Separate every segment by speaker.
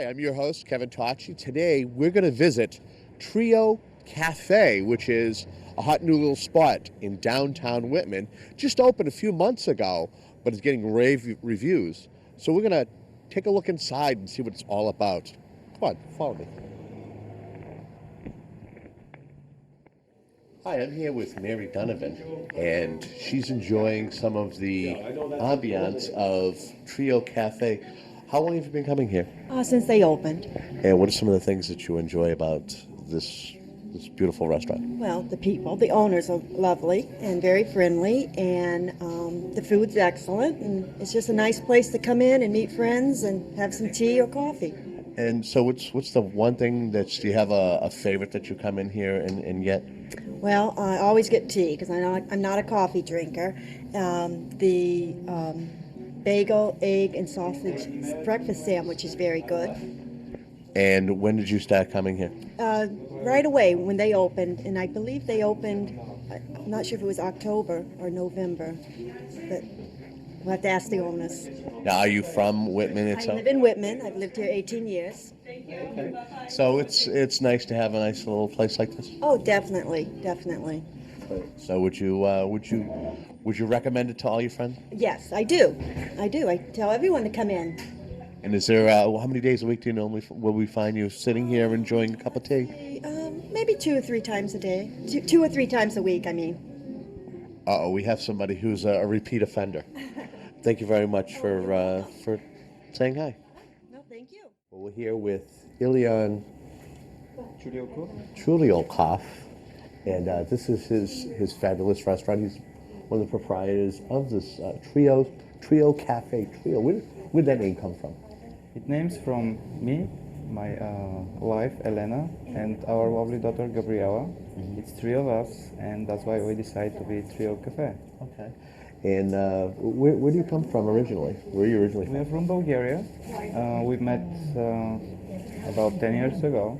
Speaker 1: I'm your host, Kevin Tocci. Today, we're going to visit Trio Cafe, which is a hot new little spot in downtown Whitman. Just opened a few months ago, but it's getting rave reviews. So we're going to take a look inside and see what it's all about. Come on, follow me. Hi, I'm here with Mary Donovan, and she's enjoying some of the ambiance of Trio Cafe. How long have you been coming here?
Speaker 2: Since they opened.
Speaker 1: And what are some of the things that you enjoy about this beautiful restaurant?
Speaker 2: Well, the people, the owners are lovely and very friendly, and the food's excellent, and it's just a nice place to come in and meet friends and have some tea or coffee.
Speaker 1: And so what's the one thing do you have a favorite that you come in here and get?
Speaker 2: Well, I always get tea because I'm not a coffee drinker. The bagel, egg, and sausage breakfast sandwich is very good.
Speaker 1: And when did you start coming here?
Speaker 2: Right away when they opened, and I believe they opened, I'm not sure if it was October or November, but we'll have to ask the owners.
Speaker 1: Now, are you from Whitman itself?
Speaker 2: I live in Whitman. I've lived here 18 years.
Speaker 1: Okay. So it's nice to have a nice little place like this?
Speaker 2: Oh, definitely.
Speaker 1: So would you recommend it to all your friends?
Speaker 2: Yes, I do. I tell everyone to come in.
Speaker 1: And is there how many days a week do you normally will we find you sitting here enjoying a cup of tea?
Speaker 2: Maybe 2 or 3 times a day. 2 or 3 times a week, I mean.
Speaker 1: Uh-oh, we have somebody who's a repeat offender. Thank you very much for saying hi.
Speaker 2: No, thank you.
Speaker 1: Well, we're here with Ilyan Chuliokov, and this is his fabulous restaurant. He's one of the proprietors of this Trio Cafe. Trio. Where did that name come from?
Speaker 3: It names from me, my wife Elena, and our lovely daughter Gabriela. Mm-hmm. It's 3 of us, and that's why we decided to be Trio Cafe.
Speaker 1: Okay. And where do you come from originally? Where are you originally from?
Speaker 3: We are from Bulgaria. We met about 10 years ago,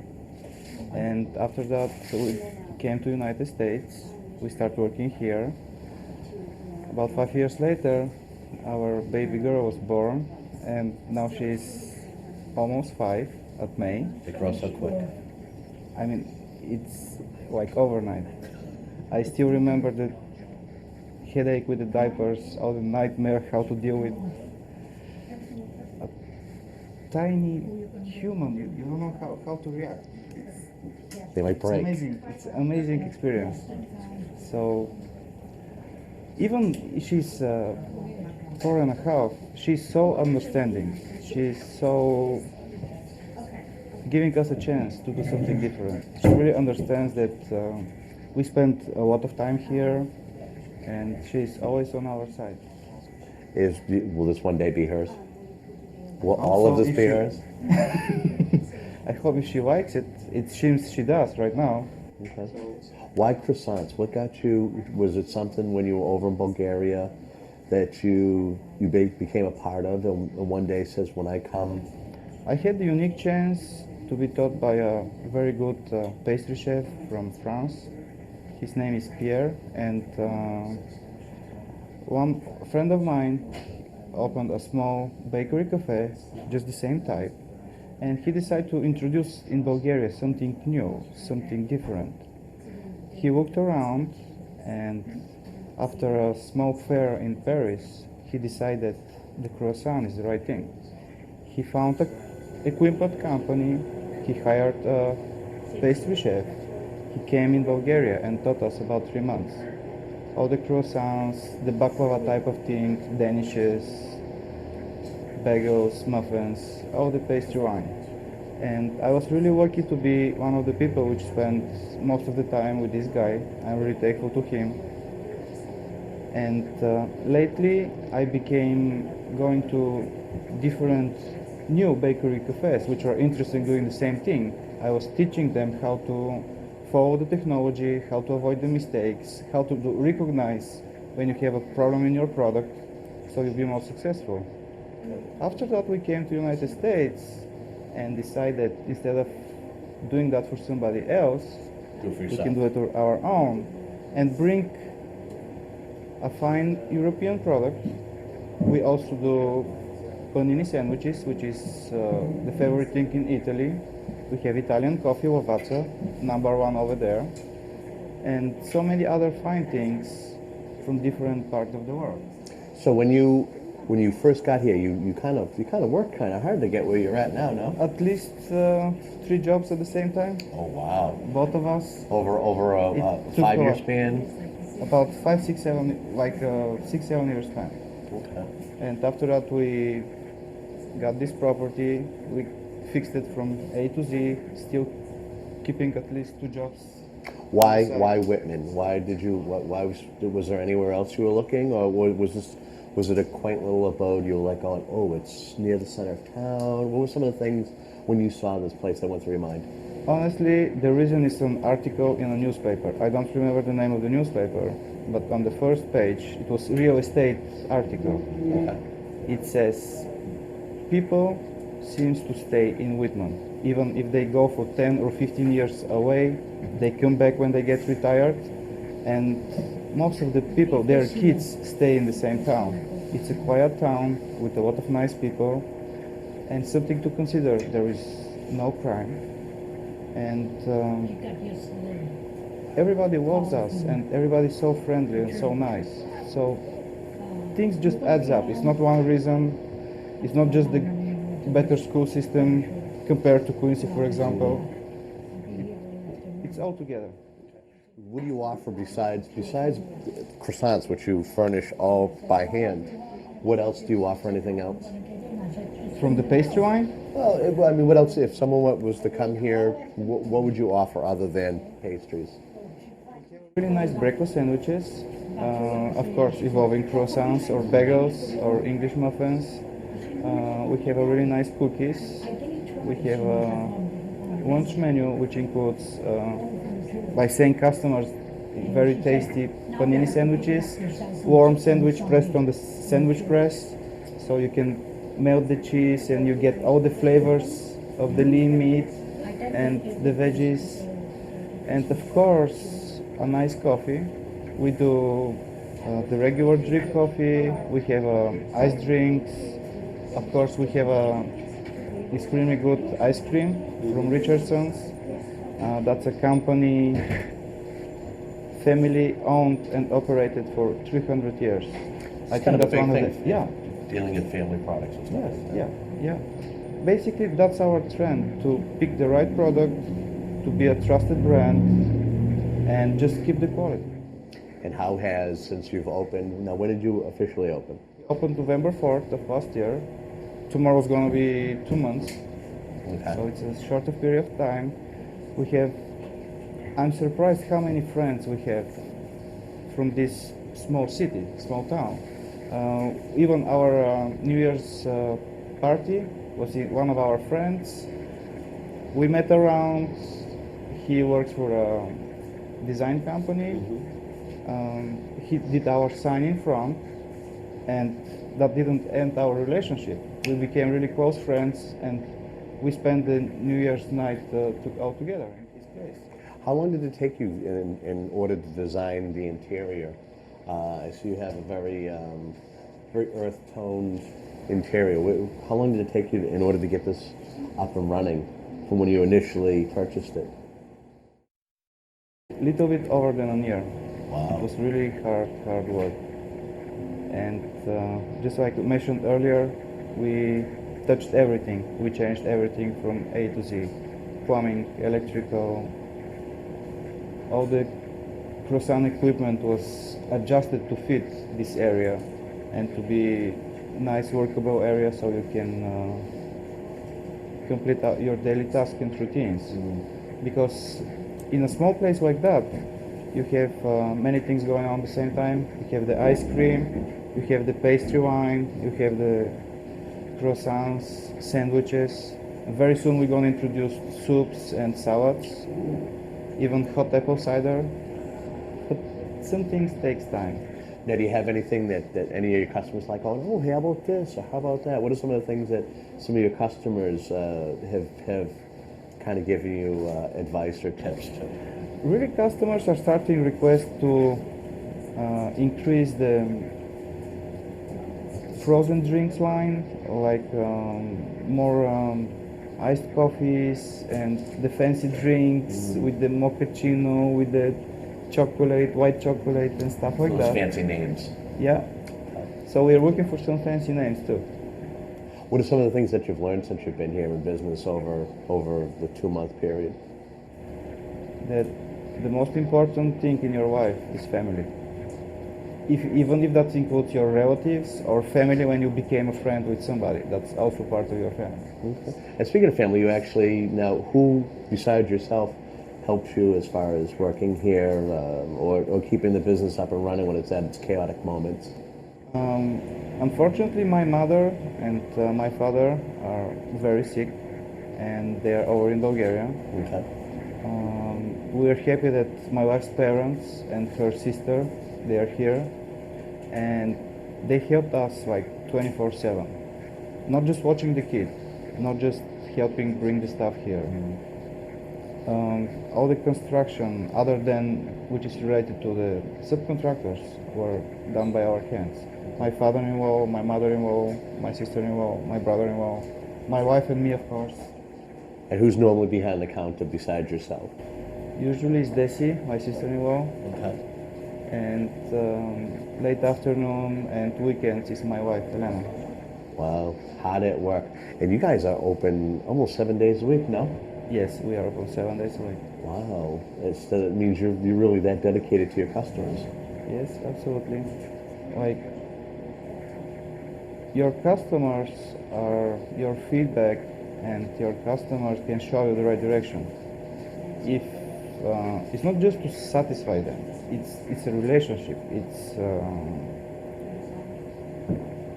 Speaker 3: and after that we came to United States. We started working here. About 5 years later, our baby girl was born, and now she's almost 5 at May.
Speaker 1: They grow so quick.
Speaker 3: I mean, it's like overnight. I still remember the headache with the diapers, all the nightmare how to deal with a tiny human. You don't know how to react.
Speaker 1: They might break.
Speaker 3: It's an amazing experience. So even she's 4.5, she's so understanding. She's so giving us a chance to do something different. She really understands that we spend a lot of time here, and she's always on our side.
Speaker 1: Will this one day be hers? Will all of this be hers?
Speaker 3: I hope if she likes it. It seems she does right now.
Speaker 1: Okay. Why croissants? What got you? Was it something when you were over in Bulgaria that you became a part of, and one day says, when I come?
Speaker 3: I had the unique chance to be taught by a very good pastry chef from France. His name is Pierre, and one friend of mine opened a small bakery cafe, just the same type, and he decided to introduce in Bulgaria something new, something different. He looked around, and after a small fair in Paris, he decided the croissant is the right thing. He found an equipment company, he hired a pastry chef. He came in Bulgaria and taught us about 3 months. All the croissants, the baklava type of thing, danishes, bagels, muffins, all the pastry line. And I was really lucky to be one of the people which spent most of the time with this guy. I'm really thankful to him. And lately I became going to different new bakery cafes which are interested in doing the same thing. I was teaching them how to follow the technology, how to avoid the mistakes, how to recognize when you have a problem in your product so you'll be more successful. After that we came to the United States and decided instead of doing that for somebody else, we can do it on our own and bring a fine European product. We also do panini sandwiches, which is the favorite thing in Italy. We have Italian coffee, Lavazza, #1 over there, and so many other fine things from different parts of the world.
Speaker 1: So when you first got here, you kind of worked kind of hard to get where you're at now, no?
Speaker 3: At least 3 jobs at the same time,
Speaker 1: Oh wow!
Speaker 3: both of us.
Speaker 1: Over a
Speaker 3: It took
Speaker 1: 5-year
Speaker 3: a-
Speaker 1: span.
Speaker 3: About 5, 6, 7, like 6, 7 years time.
Speaker 1: Okay.
Speaker 3: And after that, we got this property. We fixed it from A to Z, still keeping at least 2 jobs.
Speaker 1: Why Whitman? Why did you? Why was there anywhere else you were looking, or was it a quaint little abode? You were like going, oh, it's near the center of town. What were some of the things when you saw this place that went through your mind?
Speaker 3: Honestly, the reason is an article in a newspaper. I don't remember the name of the newspaper, but on the first page, it was a real estate article.
Speaker 1: Okay.
Speaker 3: It says, people seems to stay in Whitman. Even if they go for 10 or 15 years away, they come back when they get retired, and most of the people, their kids, stay in the same town. It's a quiet town with a lot of nice people, and something to consider. There is no crime, and everybody loves us, and everybody's so friendly and so nice. So things just adds up. It's not one reason. It's not just the better school system compared to Quincy, for example. It's all together.
Speaker 1: What do you offer besides croissants, which you furnish all by hand? What else do you offer? Anything else?
Speaker 3: From the pastry line,
Speaker 1: Well, I mean, what else? If someone was to come here, what would you offer other than pastries?
Speaker 3: really nice breakfast sandwiches. Of course, involving croissants or bagels or English muffins. We have a really nice cookies. We have a lunch menu which includes, by saying customers, very tasty panini sandwiches, warm sandwich pressed on the sandwich press, so you can melt the cheese and you get all the flavors of the lean meat and the veggies, and of course a nice coffee. We do the regular drip coffee. We have ice drinks. Of course, we have extremely good ice cream from Richardson's. That's a company family owned and operated for 300 years. I think that's one of the, yeah.
Speaker 1: Dealing in family products and stuff.
Speaker 3: Yes, yeah. Basically, that's our trend, to pick the right product, to be a trusted brand, and just keep the quality.
Speaker 1: And how has, since you've opened, now when did you officially open?
Speaker 3: Opened November 4th of last year. Tomorrow's going to be 2 months,
Speaker 1: Okay.
Speaker 3: so it's a shorter period of time. We have, I'm surprised how many friends we have from this small city, small town. Even our New Year's party was one of our friends. We met around. He works for a design company. He did our sign in front, and that didn't end our relationship. We became really close friends, and we spent the New Year's night all together in his place.
Speaker 1: How long did it take you in order to design the interior? I see you have a very earth-toned interior. How long did it take you in order to get this up and running from when you initially purchased it?
Speaker 3: Little bit over than a year.
Speaker 1: Wow.
Speaker 3: It was really hard work. And just like I mentioned earlier, we touched everything. We changed everything from A to Z. Plumbing, electrical, all the croissant equipment was adjusted to fit this area and to be a nice workable area so you can complete your daily tasks and routines. Because in a small place like that, you have many things going on at the same time. You have the ice cream, you have the pastry wine, you have the croissants, sandwiches. Very soon we're going to introduce soups and salads, even hot apple cider. But some things takes time.
Speaker 1: Now, do you have anything that any of your customers like, oh, hey, how about this, or how about that? What are some of the things that some of your customers have kind of given you advice or tips to?
Speaker 3: Really, customers are starting requests to increase the frozen drinks line, like more iced coffees and the fancy drinks with the mochaccino, with the chocolate, white chocolate and stuff like
Speaker 1: Those
Speaker 3: that.
Speaker 1: fancy names.
Speaker 3: Yeah. So we're looking for some fancy names too.
Speaker 1: What are some of the things that you've learned since you've been here in business over the 2-month period?
Speaker 3: That the most important thing in your life is family. Even if that includes your relatives or family when you became a friend with somebody, that's also part of your family.
Speaker 1: Okay. And speaking of family, you actually now, who besides yourself helps you as far as working here or keeping the business up and running when it's at its chaotic moments?
Speaker 3: Unfortunately, my mother and my father are very sick, and they are over in Bulgaria.
Speaker 1: Okay.
Speaker 3: We are happy that my wife's parents and her sister, they are here, and they helped us like 24/7. Not just watching the kid, not just helping bring the stuff here. All the construction, other than which is related to the subcontractors, were done by our hands. My father-in-law, my mother-in-law, my sister-in-law, my brother-in-law, my wife and me, of course.
Speaker 1: And who's normally behind the counter besides yourself?
Speaker 3: Usually it's Desi, my sister-in-law,
Speaker 1: Okay.
Speaker 3: and late afternoon and weekends is my wife, Elena.
Speaker 1: Wow, hard at work. And you guys are open almost 7 days a week, no?
Speaker 3: Yes, we are open 7 days a week.
Speaker 1: Wow, it means you're really that dedicated to your customers.
Speaker 3: Yes, absolutely. Like, your customers are your feedback, and your customers can show you the right direction. If it's not just to satisfy them, it's a relationship. It's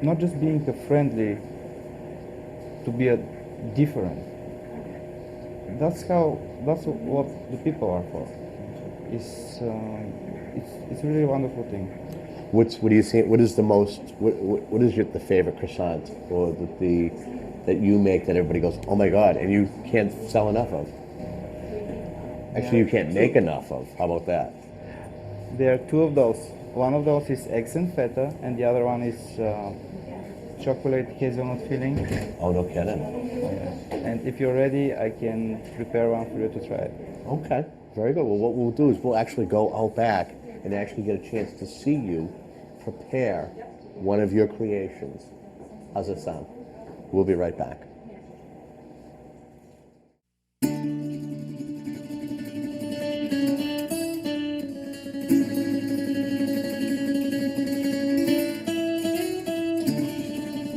Speaker 3: not just being a friendly, to be a different. That's what the people are for. It's really a wonderful thing.
Speaker 1: What do you think? What is the most? What is the favorite croissant or that you make that everybody goes, oh my god, and you can't sell enough of? Actually, you can't make enough of. How about that?
Speaker 3: There are two of those. One of those is eggs and feta, and the other one is chocolate hazelnut filling.
Speaker 1: Oh, no kidding.
Speaker 3: And if you're ready, I can prepare one for you to try it.
Speaker 1: Okay, very good. Well, what we'll do is we'll actually go out back and actually get a chance to see you prepare one of your creations. How's it sound? We'll be right back.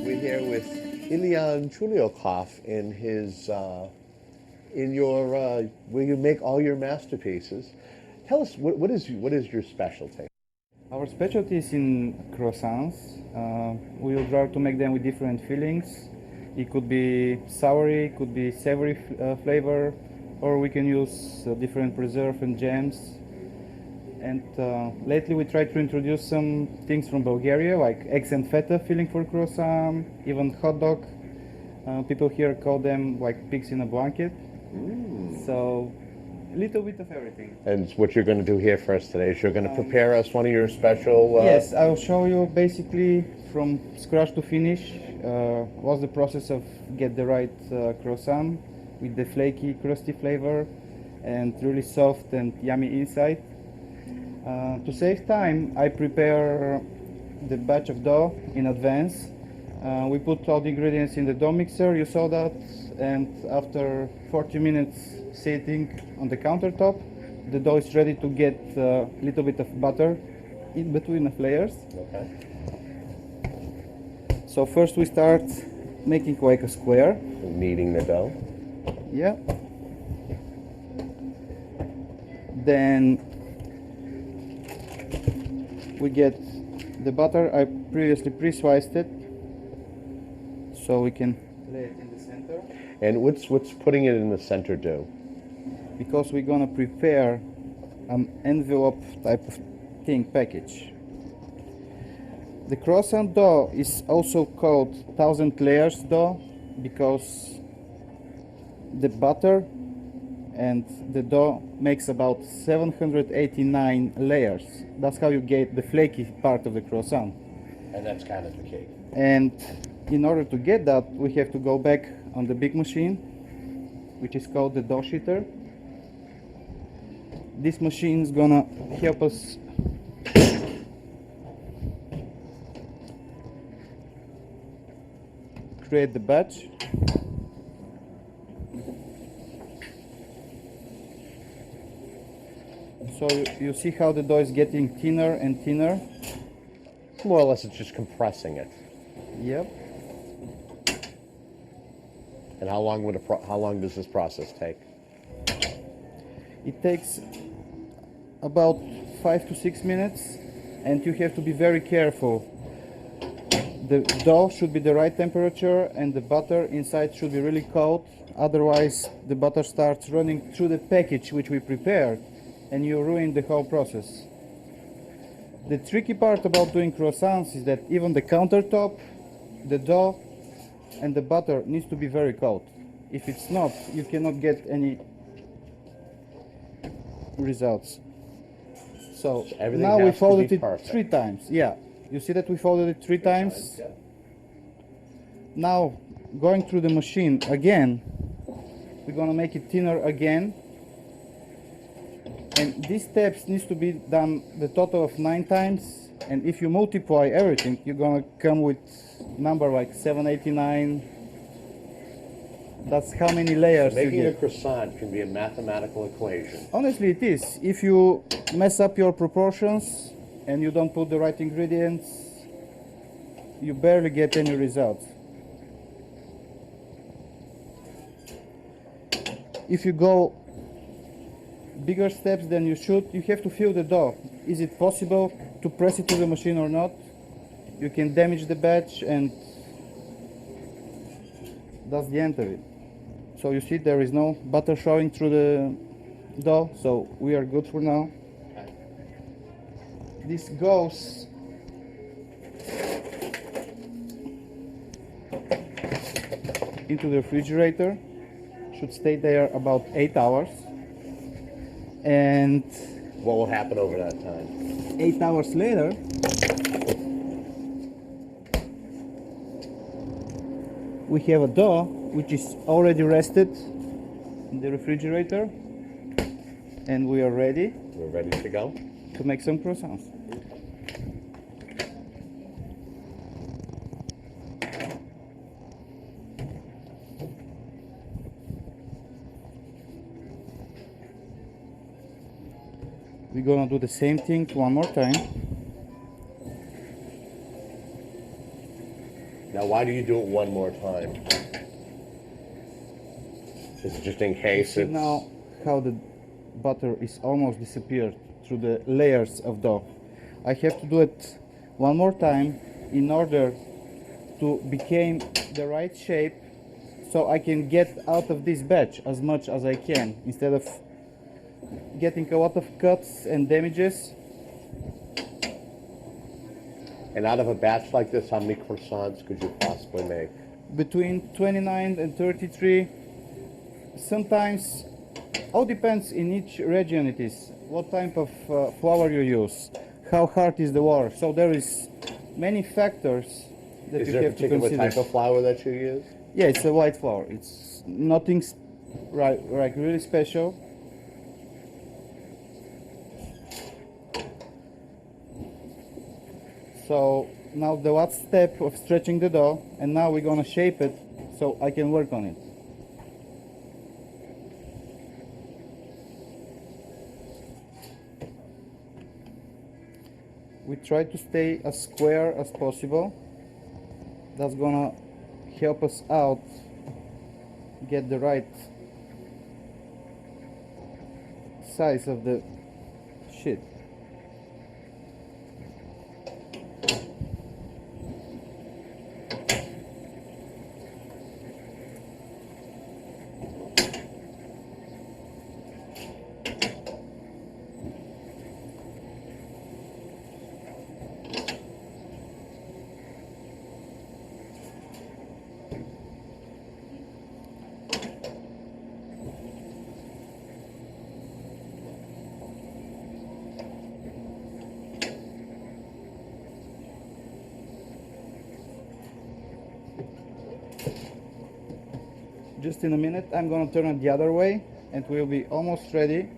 Speaker 1: We're here with Ilyan Chulyokov in his where you make all your masterpieces. Tell us what is your specialty?
Speaker 3: Our specialty is in croissants. We will try to make them with different fillings. It could be soury, it could be savory flavor, or we can use different preserve and jams. And lately we tried to introduce some things from Bulgaria, like eggs and feta filling for croissant, even hot dog. People here call them like pigs in a blanket. So a little bit of everything.
Speaker 1: And what you're going to do here for us today is you're going to prepare us one of your special...
Speaker 3: Yes, I will show you basically from scratch to finish what's the process of get the right croissant with the flaky, crusty flavor and really soft and yummy inside. To save time, I prepare the batch of dough in advance. We put all the ingredients in the dough mixer, you saw that, and after 40 minutes sitting on the countertop, the dough is ready to get a little bit of butter in between the layers.
Speaker 1: Okay.
Speaker 3: So first we start making like a square.
Speaker 1: Kneading the dough.
Speaker 3: Yeah. Then we get the butter. I previously pre-sliced it, so we can lay it in the center.
Speaker 1: And what's putting it in the center do?
Speaker 3: Because we're gonna prepare an envelope type of thing package. The croissant dough is also called 1000 layers dough because the butter and the dough makes about 789 layers. That's how you get the flaky part of the croissant.
Speaker 1: And that's kind of the key.
Speaker 3: And in order to get that, we have to go back on the big machine, which is called the dough sheeter. This machine is gonna help us create the batch. So you see how the dough is getting thinner and thinner.
Speaker 1: More or less, it's just compressing it.
Speaker 3: Yep.
Speaker 1: And how long does this process take?
Speaker 3: It takes about 5 to 6 minutes, and you have to be very careful. The dough should be the right temperature, and the butter inside should be really cold. Otherwise, the butter starts running through the package which we prepared, and you ruin the whole process. The tricky part about doing croissants is that even the countertop, the dough, and the butter needs to be very cold. If it's not, you cannot get any results. So
Speaker 1: everything
Speaker 3: now we
Speaker 1: has to
Speaker 3: folded
Speaker 1: be
Speaker 3: it
Speaker 1: perfect.
Speaker 3: 3 times. Yeah, you see that we folded it 3 times.
Speaker 1: Yeah.
Speaker 3: Now going through the machine again, we're gonna make it thinner again. And these steps needs to be done the total of 9 times. And if you multiply everything, you're gonna come with number like 789. That's how many layers you
Speaker 1: Making a
Speaker 3: get.
Speaker 1: croissant can be a mathematical equation.
Speaker 3: Honestly, it is. If you mess up your proportions and you don't put the right ingredients, you barely get any results. If you go bigger steps than you should, you have to feel the dough. Is it possible to press it to the machine or not? You can damage the batch, and that's the end of it. So you see there is no butter showing through the dough, so we are good for now. This goes into the refrigerator, should stay there about 8 hours. And
Speaker 1: What will happen over that time?
Speaker 3: 8 hours later, we have a dough which is already rested in the refrigerator, and we are ready
Speaker 1: We're ready to go.
Speaker 3: to make some croissants. We're gonna do the same thing one more time.
Speaker 1: Now, why do you do it one more time? Is it just in case
Speaker 3: See
Speaker 1: it's...
Speaker 3: now how the butter is almost disappeared through the layers of dough. I have to do it one more time in order to become the right shape, so I can get out of this batch as much as I can instead of getting a lot of cuts and damages.
Speaker 1: And out of a batch like this, how many croissants could you possibly make?
Speaker 3: Between 29 and 33. Sometimes, all depends in each region it is, what type of flour you use, how hard is the water. So there is many factors that
Speaker 1: Is
Speaker 3: you
Speaker 1: there a
Speaker 3: have to
Speaker 1: particular
Speaker 3: consider.
Speaker 1: type of flour that you use?
Speaker 3: Yeah, it's a white flour. It's nothing like really special. So now the last step of stretching the dough, and now we're gonna shape it so I can work on it. We try to stay as square as possible. That's gonna help us out get the right size of the sheet. just in a minute. I'm gonna turn it the other way and we'll be almost ready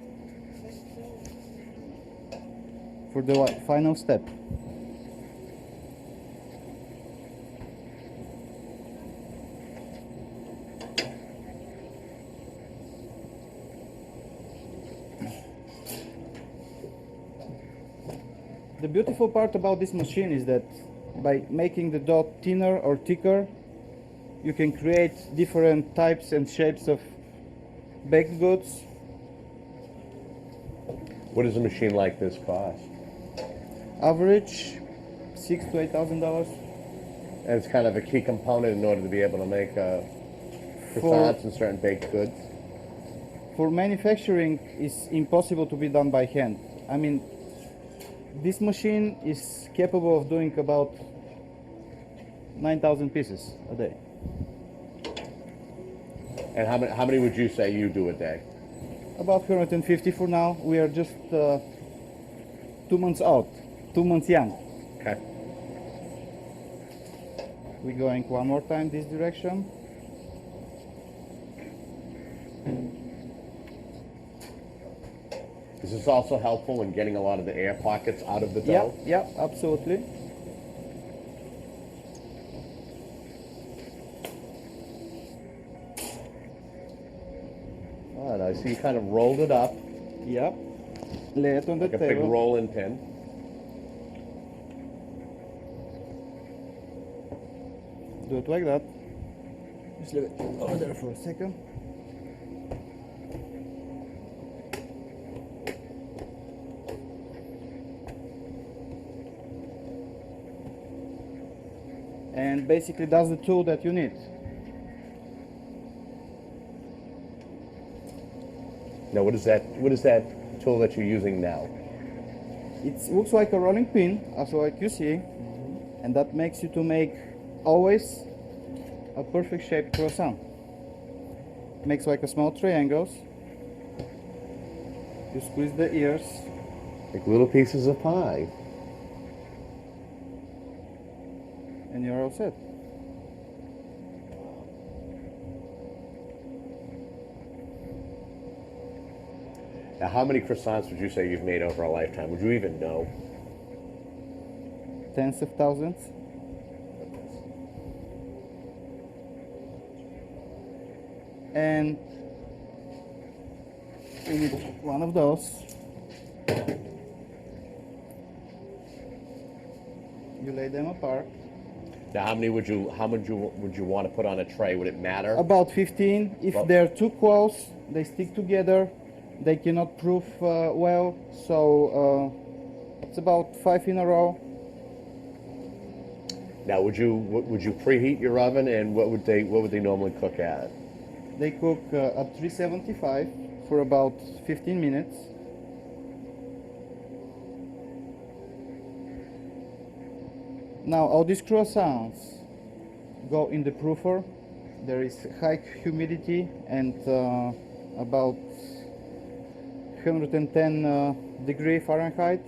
Speaker 3: for the final step. The beautiful part about this machine is that by making the dough thinner or thicker, you can create different types and shapes of baked goods.
Speaker 1: What does a machine like this cost?
Speaker 3: Average $6,000 to $8,000.
Speaker 1: And it's kind of a key component in order to be able to make croissants and certain baked goods.
Speaker 3: For manufacturing, it's impossible to be done by hand. I mean, this machine is capable of doing about 9,000 pieces a day.
Speaker 1: And how many would you say you do a day?
Speaker 3: About 150 for now. We are just 2 months out, 2 months young.
Speaker 1: Okay.
Speaker 3: We're going one more time this direction.
Speaker 1: Is this also helpful in getting a lot of the air pockets out of the dough?
Speaker 3: Yeah, absolutely.
Speaker 1: Oh, I see you kind of rolled it up
Speaker 3: Yep. Lay it on the
Speaker 1: like a big
Speaker 3: table.
Speaker 1: rolling pin.
Speaker 3: Do it like that. Just leave it over there for a second. And basically that's the tool that you need.
Speaker 1: Now, what is that tool that you're using now?
Speaker 3: It looks like a rolling pin, as like you see, and that makes you to make always a perfect shaped croissant. Makes like a small triangles. You squeeze the ears.
Speaker 1: Like little pieces of pie.
Speaker 3: And you're all set.
Speaker 1: Now, how many croissants would you say you've made over a lifetime? Would you even know?
Speaker 3: Tens of thousands. And we need one of those. You lay them apart.
Speaker 1: Now, how many would you want to put on a tray? Would it matter?
Speaker 3: About 15. If
Speaker 1: Well-
Speaker 3: they're too close, they stick together. They cannot proof well. So it's about 5 in a row.
Speaker 1: Now, would you preheat your oven, and what would they normally cook at?
Speaker 3: They cook at 375 for about 15 minutes. Now all these croissants go in the proofer. There is high humidity and about 110 degree Fahrenheit.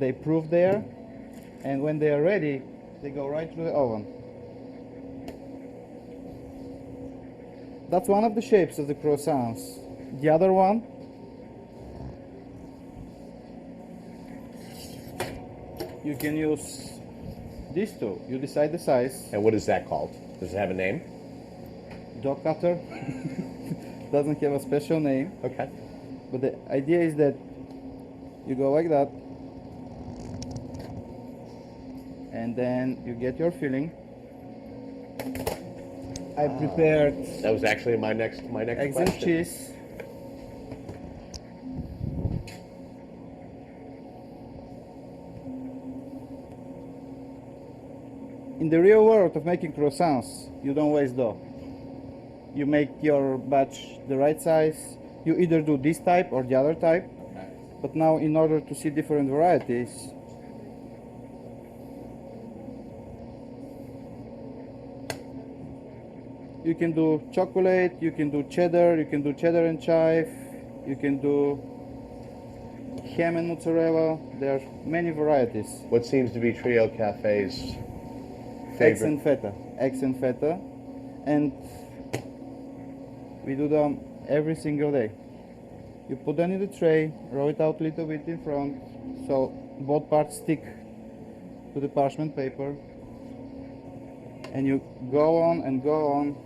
Speaker 3: They proof there, and when they are ready, they go right through the oven. That's one of the shapes of the croissants. The other one, you can use these two. You decide the size.
Speaker 1: And what is that called? Does it have a name?
Speaker 3: Dough cutter. Doesn't have a special name.
Speaker 1: Okay.
Speaker 3: But the idea is that you go like that, and then you get your filling. I prepared
Speaker 1: That was actually my next
Speaker 3: eggs
Speaker 1: question.
Speaker 3: and cheese. In the real world of making croissants, you don't waste dough. You make your batch the right size. You either do this type or the other type.
Speaker 1: Okay.
Speaker 3: But now, in order to see different varieties, you can do chocolate, you can do cheddar and chive, you can do ham and mozzarella. There are many varieties.
Speaker 1: What seems to be Trio Cafe's
Speaker 3: Eggs
Speaker 1: favorite?
Speaker 3: and feta. Eggs and feta. And We do them every single day. You put them in the tray, roll it out a little bit in front, so both parts stick to the parchment paper, and you go on and go on.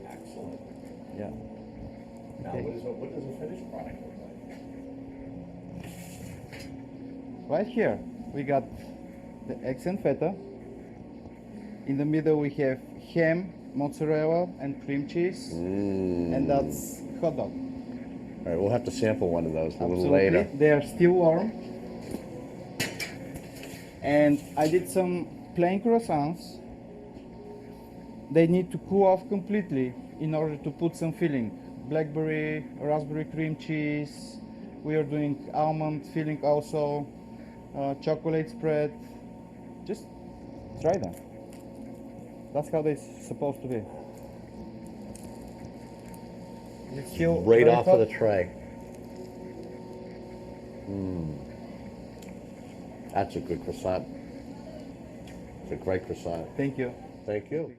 Speaker 1: Excellent.
Speaker 3: Yeah.
Speaker 1: Now,
Speaker 3: Okay.
Speaker 1: what does a finished product look like?
Speaker 3: Right here, we got the eggs and feta. In the middle, we have ham, mozzarella, and cream cheese, and that's hot dog.
Speaker 1: All right, we'll have to sample one of those a little
Speaker 3: Absolutely.
Speaker 1: later.
Speaker 3: They are still warm. And I did some plain croissants. They need to cool off completely in order to put some filling. Blackberry, raspberry cream cheese. We are doing almond filling also. Chocolate spread. Just try them. That's how they're supposed to be. It's still
Speaker 1: Right
Speaker 3: very
Speaker 1: off
Speaker 3: hot.
Speaker 1: of the tray. That's a good croissant. It's a great croissant.
Speaker 3: Thank you.
Speaker 1: Thank you.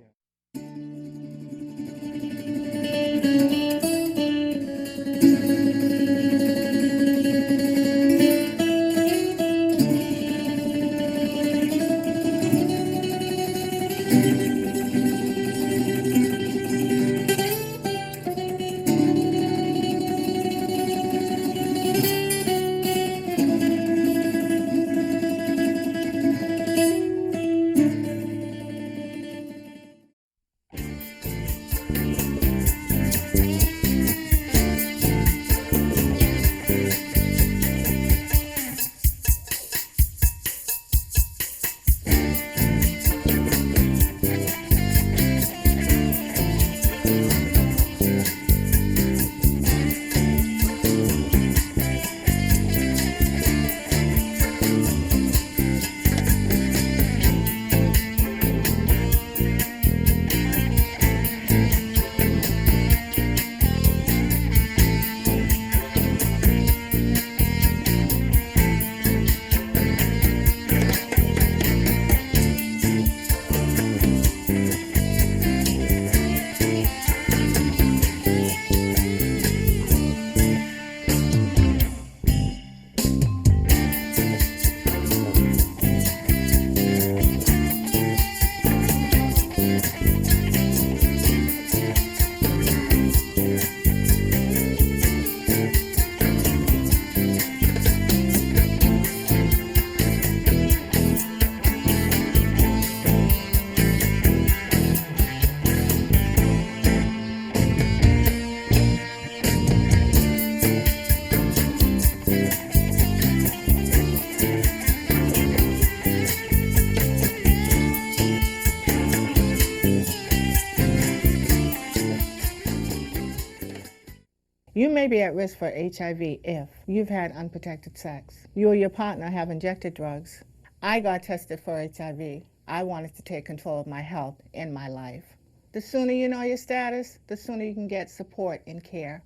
Speaker 4: You may be at risk for HIV if you've had unprotected sex. You or your partner have injected drugs. I got tested for HIV. I wanted to take control of my health and my life. The sooner you know your status, the sooner you can get support and care.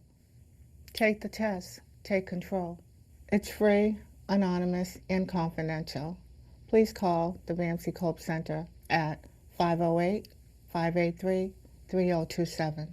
Speaker 4: Take the test. Take control. It's free, anonymous, and confidential. Please call the Ramsey Cope Center at 508-583-3027.